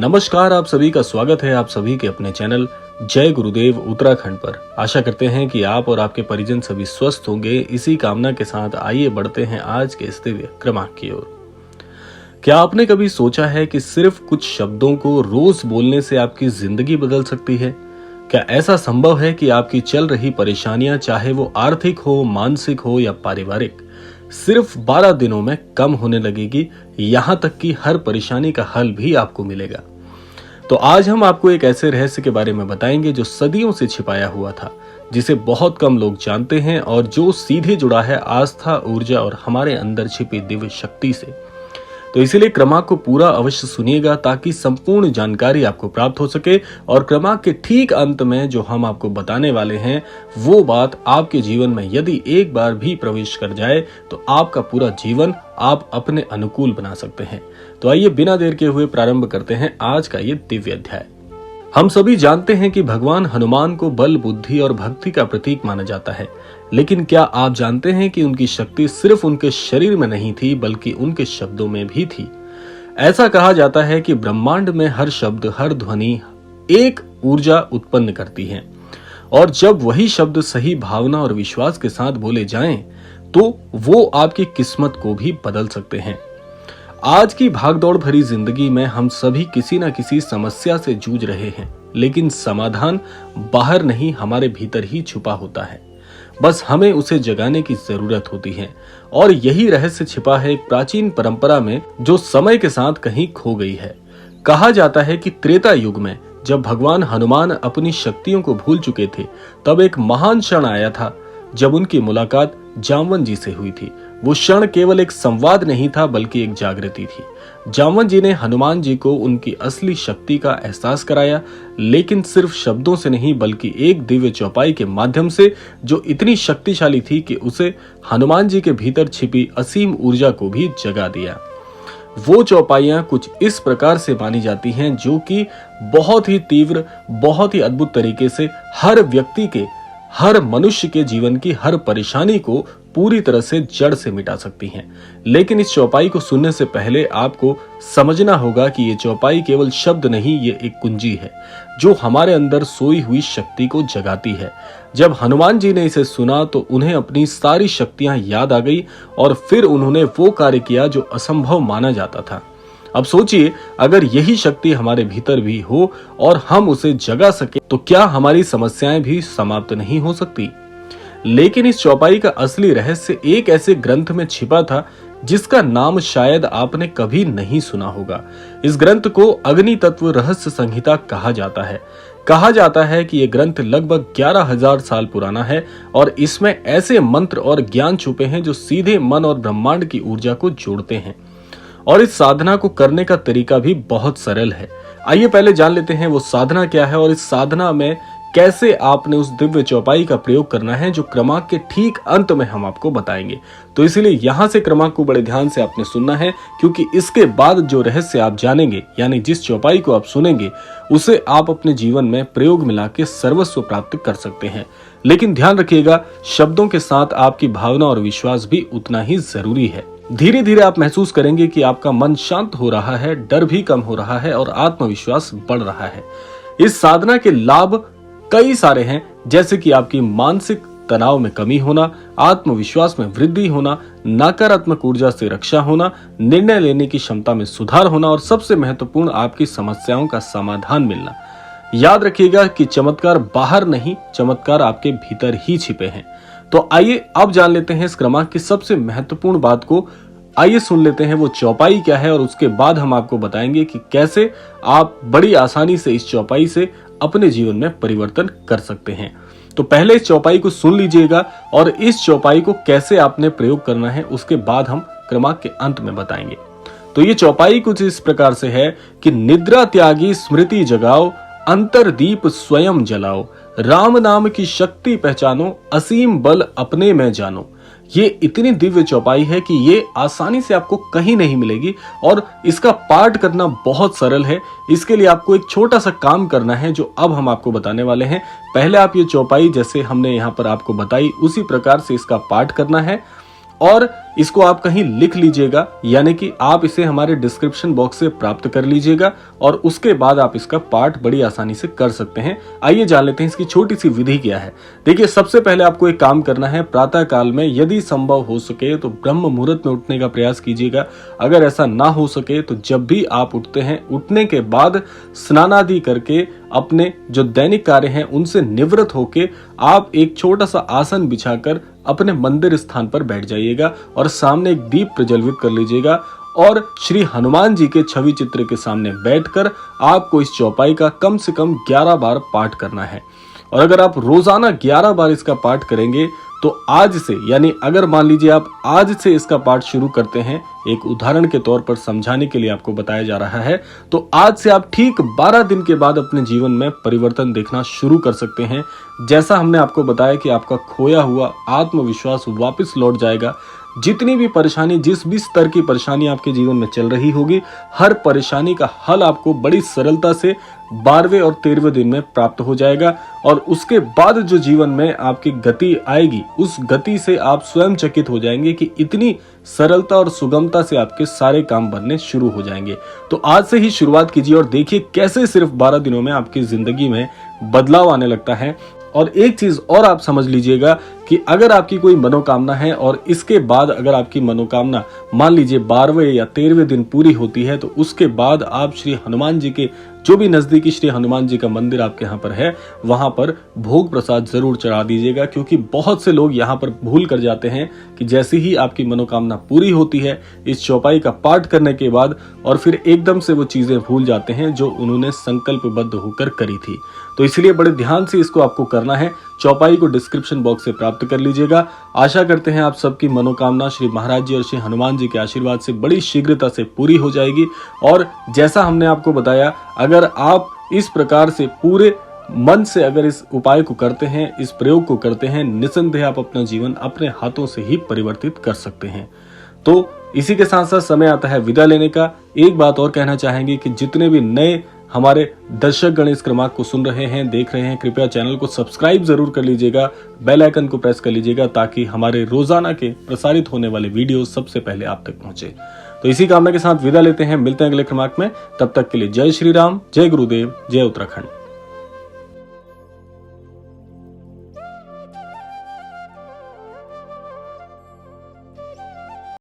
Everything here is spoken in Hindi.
नमस्कार, आप सभी का स्वागत है आप सभी के अपने चैनल जय गुरुदेव उत्तराखंड पर। आशा करते हैं कि आप और आपके परिजन सभी स्वस्थ होंगे। इसी कामना के साथ आइए बढ़ते हैं आज के इस दिव्य क्रमांक की ओर। क्या आपने कभी सोचा है कि सिर्फ कुछ शब्दों को रोज बोलने से आपकी जिंदगी बदल सकती है? क्या ऐसा संभव है कि आपकी चल रही परेशानियां, चाहे वो आर्थिक हो, मानसिक हो या पारिवारिक, सिर्फ 12 दिनों में कम होने लगेगी? यहां तक कि हर परेशानी का हल भी आपको मिलेगा। तो आज हम आपको एक ऐसे रहस्य के बारे में बताएंगे जो सदियों से छिपाया हुआ था, जिसे बहुत कम लोग जानते हैं और जो सीधे जुड़ा है आस्था, ऊर्जा और हमारे अंदर छिपी दिव्य शक्ति से। तो इसीलिए क्रमांक को पूरा अवश्य सुनिएगा ताकि संपूर्ण जानकारी आपको प्राप्त हो सके और क्रमांक के ठीक अंत में जो हम आपको बताने वाले हैं वो बात आपके जीवन में यदि एक बार भी प्रवेश कर जाए तो आपका पूरा जीवन आप अपने अनुकूल बना सकते हैं। तो आइए बिना देर के हुए प्रारंभ करते हैं आज का ये दिव्य अध्याय। हम सभी जानते हैं कि भगवान हनुमान को बल, बुद्धि और भक्ति का प्रतीक माना जाता है, लेकिन क्या आप जानते हैं कि उनकी शक्ति सिर्फ उनके शरीर में नहीं थी बल्कि उनके शब्दों में भी थी। ऐसा कहा जाता है कि ब्रह्मांड में हर शब्द, हर ध्वनि एक ऊर्जा उत्पन्न करती है और जब वही शब्द सही भावना और विश्वास के साथ बोले जाएं, तो वो आपकी किस्मत को भी बदल सकते हैं। आज की भागदौड़ भरी जिंदगी में हम सभी किसी न किसी समस्या से जूझ रहे हैं, लेकिन समाधान बाहर नहीं, हमारे भीतर ही छुपा होता है। बस हमें उसे जगाने की जरूरत होती है और यही रहस्य छिपा है एक प्राचीन परंपरा में जो समय के साथ कहीं खो गई है। कहा जाता है कि त्रेता युग में जब भगवान हनुमान अपनी शक्तियों को भूल चुके थे, तब एक महान क्षण आया था जब उनकी मुलाकात जामवन जी से हुई थी। वो क्षण केवल एक संवाद नहीं था बल्कि एक जागृति थी। जामवन जी ने हनुमान जी को उनकी असली शक्ति का एहसास कराया, लेकिन सिर्फ शब्दों से नहीं बल्कि एक दिव्य चौपाई के माध्यम से जो इतनी शक्तिशाली थी कि उसे हनुमान जी के भीतर छिपी असीम ऊर्जा को भी जगा दिया। वो चौपाइयां कुछ इस प्रकार से मानी जाती हैं जो कि बहुत ही तीव्र, बहुत ही अद्भुत तरीके से हर व्यक्ति के, हर मनुष्य के जीवन की हर परेशानी को पूरी तरह से जड़ से मिटा सकती हैं। लेकिन इस चौपाई को सुनने से पहले आपको समझना होगा कि ये चौपाई केवल शब्द नहीं, ये एक कुंजी है जो हमारे अंदर सोई हुई शक्ति को जगाती है। जब हनुमान जी ने इसे सुना तो उन्हें अपनी सारी शक्तियां याद आ गई और फिर उन्होंने वो कार्य किया जो असंभव माना जाता था। अब सोचिए, अगर यही शक्ति हमारे भीतर भी हो और हम उसे जगा सके तो क्या हमारी समस्याएं भी समाप्त नहीं हो सकती? लेकिन इस चौपाई का असली रहस्य एक ऐसे ग्रंथ में छिपा था जिसका नाम शायद आपने कभी नहीं सुना होगा। इस ग्रंथ को अग्नि तत्व रहस्य संहिता कहा जाता है। कहा जाता है कि यह ग्रंथ लगभग 11,000 साल पुराना है और इसमें ऐसे मंत्र और ज्ञान छुपे हैं जो सीधे मन और ब्रह्मांड की ऊर्जा को जोड़ते हैं। और इस साधना को करने का तरीका भी बहुत सरल है। आइए पहले जान लेते हैं वो साधना क्या है और इस साधना में कैसे आपने उस दिव्य चौपाई का प्रयोग करना है जो क्रमांक के ठीक अंत में हम आपको बताएंगे। तो इसलिए यहाँ से क्रमांक को बड़े ध्यान से आपने सुनना है, क्योंकि इसके बाद जो रहस्य आप जानेंगे, यानी जिस चौपाई को आप सुनेंगे, उसे आप अपने जीवन में प्रयोग मिला के सर्वस्व प्राप्त कर सकते हैं। लेकिन ध्यान रखिएगा, शब्दों के साथ आपकी भावना और विश्वास भी उतना ही जरूरी है। धीरे धीरे आप महसूस करेंगे कि आपका मन शांत हो रहा है, डर भी कम हो रहा है और आत्मविश्वास बढ़ रहा है। इस साधना के लाभ कई सारे हैं, जैसे कि आपकी मानसिक तनाव में कमी होना, आत्मविश्वास में वृद्धि होना, नकारात्मक ऊर्जा से रक्षा होना, निर्णय लेने की क्षमता में सुधार होना और सबसे महत्वपूर्ण आपकी समस्याओं का समाधान मिलना। याद रखिएगा कि चमत्कार बाहर नहीं, चमत्कार आपके भीतर ही छिपे हैं। तो आइए अब जान लेते हैं इस क्रमांक की सबसे महत्वपूर्ण बात को। आइए सुन लेते हैं वो चौपाई क्या है और उसके बाद हम आपको बताएंगे कि कैसे आप बड़ी आसानी से इस चौपाई से अपने जीवन में परिवर्तन कर सकते हैं। तो पहले इस चौपाई को सुन लीजिएगा और इस चौपाई को कैसे आपने प्रयोग करना है उसके बाद हम क्रमांक के अंत में बताएंगे। तो ये चौपाई कुछ इस प्रकार से है कि निद्रा त्यागी स्मृति जगाओ, अंतर दीप स्वयं जलाओ, राम नाम की शक्ति पहचानो, असीम बल अपने में जानो। ये इतनी दिव्य चौपाई है कि ये आसानी से आपको कहीं नहीं मिलेगी और इसका पाठ करना बहुत सरल है। इसके लिए आपको एक छोटा सा काम करना है जो अब हम आपको बताने वाले हैं। पहले आप ये चौपाई जैसे हमने यहाँ पर आपको बताई उसी प्रकार से इसका पाठ करना है और इसको आप कहीं लिख लीजिएगा, यानी कि आप इसे हमारे डिस्क्रिप्शन बॉक्स से प्राप्त कर लीजिएगा और उसके बाद आप इसका पाठ बड़ी आसानी से कर सकते हैं। आइए जान लेते हैं इसकी छोटी सी विधि क्या है। देखिए, सबसे पहले आपको एक काम करना है, प्रातः काल में यदि संभव हो सके तो ब्रह्म मुहूर्त में उठने का प्रयास कीजिएगा। अगर ऐसा ना हो सके तो जब भी आप उठते हैं, उठने के बाद स्नानादि करके अपने जो दैनिक कार्य हैं उनसे निवृत्त होके आप एक छोटा सा आसन बिछाकर अपने मंदिर स्थान पर बैठ जाइएगा और सामने एक दीप प्रज्वलित कर लीजिएगा और श्री हनुमान जी के छवि चित्र के सामने बैठकर आपको इस चौपाई का कम से कम 11 बार पाठ करना है। और अगर आप रोजाना 11 बार इसका पाठ करेंगे तो आज से, यानी अगर मान लीजिए आप आज से इसका पाठ शुरू करते हैं, एक उदाहरण के तौर पर समझाने के लिए आपको बताया जा रहा है, तो आज से आप ठीक 12 दिन के बाद अपने जीवन में परिवर्तन देखना शुरू कर सकते हैं। जैसा हमने आपको बताया कि आपका खोया हुआ आत्मविश्वास वापस लौट जाएगा। जितनी भी परेशानी, जिस भी स्तर की परेशानी आपके जीवन में चल रही होगी, हर परेशानी का हल आपको बड़ी सरलता से 12वें और 13वें दिन में प्राप्त हो जाएगा और उसके बाद जो जीवन में आपकी गति आएगी, उस गति से आप स्वयं चकित हो जाएंगे कि इतनी सरलता और सुगमता से आपके सारे काम बनने शुरू हो जाएंगे। तो आज से ही शुरुआत कीजिए और देखिए कैसे सिर्फ 12 दिनों में आपकी जिंदगी में बदलाव आने लगता है। और एक चीज और आप समझ लीजिएगा कि अगर आपकी कोई मनोकामना है और इसके बाद अगर आपकी मनोकामना मान लीजिए 12वें या 13वें दिन पूरी होती है, तो उसके बाद आप श्री हनुमान जी के जो भी नजदीकी श्री हनुमान जी का मंदिर आपके यहाँ पर है, वहां पर भोग प्रसाद जरूर चढ़ा दीजिएगा। क्योंकि बहुत से लोग यहाँ पर भूल कर जाते हैं कि जैसे ही आपकी मनोकामना पूरी होती है इस चौपाई का पाठ करने के बाद, और फिर एकदम से वो चीजें भूल जाते हैं जो उन्होंने संकल्पबद्ध होकर करी थी। तो इसलिए बड़े ध्यान से इसको आपको करना है। चौपाई को डिस्क्रिप्शन बॉक्स से प्राप्त कर लीजिएगा। आशा करते हैं आप सबकी मनोकामना श्री महाराज जी और श्री हनुमान जी के आशीर्वाद से बड़ी शीघ्रता से पूरी हो जाएगी। और जैसा हमने आपको बताया, अगर आप इस प्रकार से पूरे मन से अगर इस उपाय को करते हैं, इस प्रयोग को करते हैं, निसंदेह आप अपना जीवन अपने हाथों से ही परिवर्तित कर सकते हैं। तो इसी के साथ साथ समय आता है विदा लेने का। एक बात और कहना चाहेंगे कि जितने भी नए हमारे दर्शक गण इस क्रमांक को सुन रहे हैं, देख रहे हैं, कृपया चैनल को सब्सक्राइब जरूर कर लीजिएगा, बेल आइकन को प्रेस कर लीजिएगा ताकि हमारे रोजाना के प्रसारित होने वाले वीडियो सबसे पहले आप तक पहुंचे। तो इसी कामना के साथ विदा लेते हैं, मिलते हैं अगले क्रमांक में। तब तक के लिए जय श्री राम, जय गुरुदेव, जय उत्तराखंड।